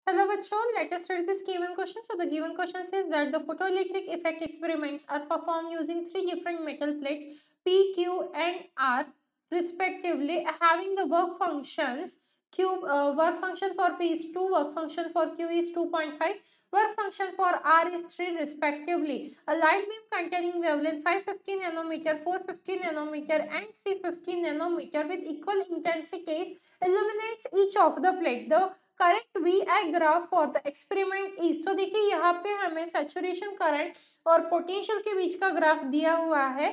Hello, bachcho. Let us study this given question. So the given question says that the photoelectric effect experiments are performed using three different metal plates P, Q, and R, respectively, having the work function for P is 2, work function for Q is 2.5, work function for R is 3, respectively. A light beam containing wavelength 550 nanometer, 450 nanometer, and 350 nanometer with equal intensities illuminates each of the plate. The correct V I graph for the experiment is, तो देखिए यहाँ पे हमें saturation current और potential के बीच का graph दिया हुआ है।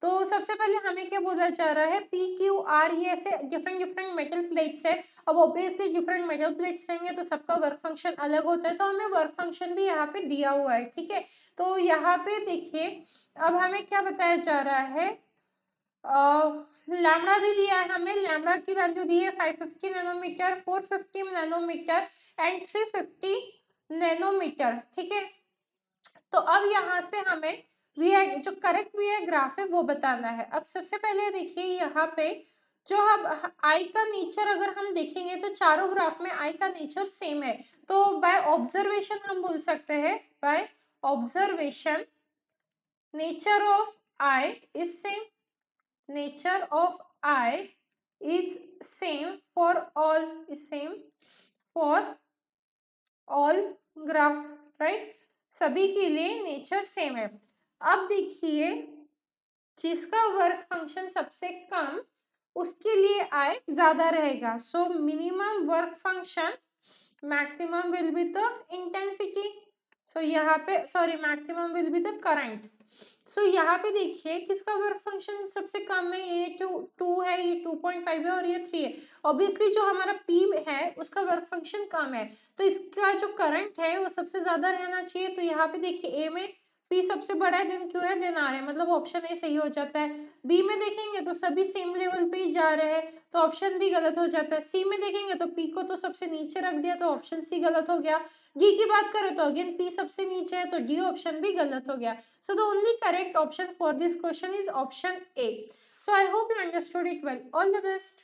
तो सबसे पहले हमें क्या बोला जा रहा है, पी क्यू आर, ये ऐसे डिफरेंट डिफरेंट मेटल प्लेट्स है। अब ऑब्वियसली डिफरेंट मेटल प्लेट्स रहेंगे तो सबका वर्क फंक्शन अलग होता है, तो हमें वर्क फंक्शन भी यहाँ पे दिया हुआ है। ठीक है, तो यहाँ पे देखिए अब हमें क्या बताया जा रहा है, लैम्डा भी दिया है हमें। लैम्डा की वैल्यू दी है 550 नैनोमीटर, 450 नैनोमीटर एंड 350 नैनोमीटर। ठीक है, तो अब यहाँ से हमें वी आई जो करेक्ट वी आई ग्राफ है वो बताना है। अब सबसे पहले देखिए यहाँ पे जो हम आई का नेचर अगर हम देखेंगे तो चारों ग्राफ में आई का नेचर सेम है। तो बाय ऑब्जर्वेशन हम बोल सकते हैं, by observation nature of I is same, nature of I is same for all, is same for all graph, right? सभी के लिए नेचर सेम है। अब देखिए जिसका वर्क फंक्शन सबसे कम उसके लिए आई ज्यादा रहेगा। So minimum work function maximum will be the intensity. So यहाँ पे sorry maximum will be the current. So यहाँ पे देखिए किसका वर्क फंक्शन सबसे कम है, ये टू है, ये 2.5 है और ये 3 है। ऑब्वियसली जो हमारा पी है उसका वर्क फंक्शन कम है, तो इसका जो करंट है वो सबसे ज्यादा रहना चाहिए। तो यहाँ पे देखिए ए में पी सबसे बड़ा है, देन क्यू है, देन आर है, मतलब ऑप्शन ए सही हो जाता है। बी में देखेंगे तो सभी सेम लेवल पे ही जा रहे हैं, तो ऑप्शन भी गलत हो जाता है। सी में देखेंगे तो पी को तो सबसे नीचे रख दिया, तो ऑप्शन सी गलत हो गया। डी की बात करें तो अगेन पी सबसे नीचे है, तो डी ऑप्शन भी गलत हो गया। So the only correct option for this question is option A. So I hope you understood it well. All the best.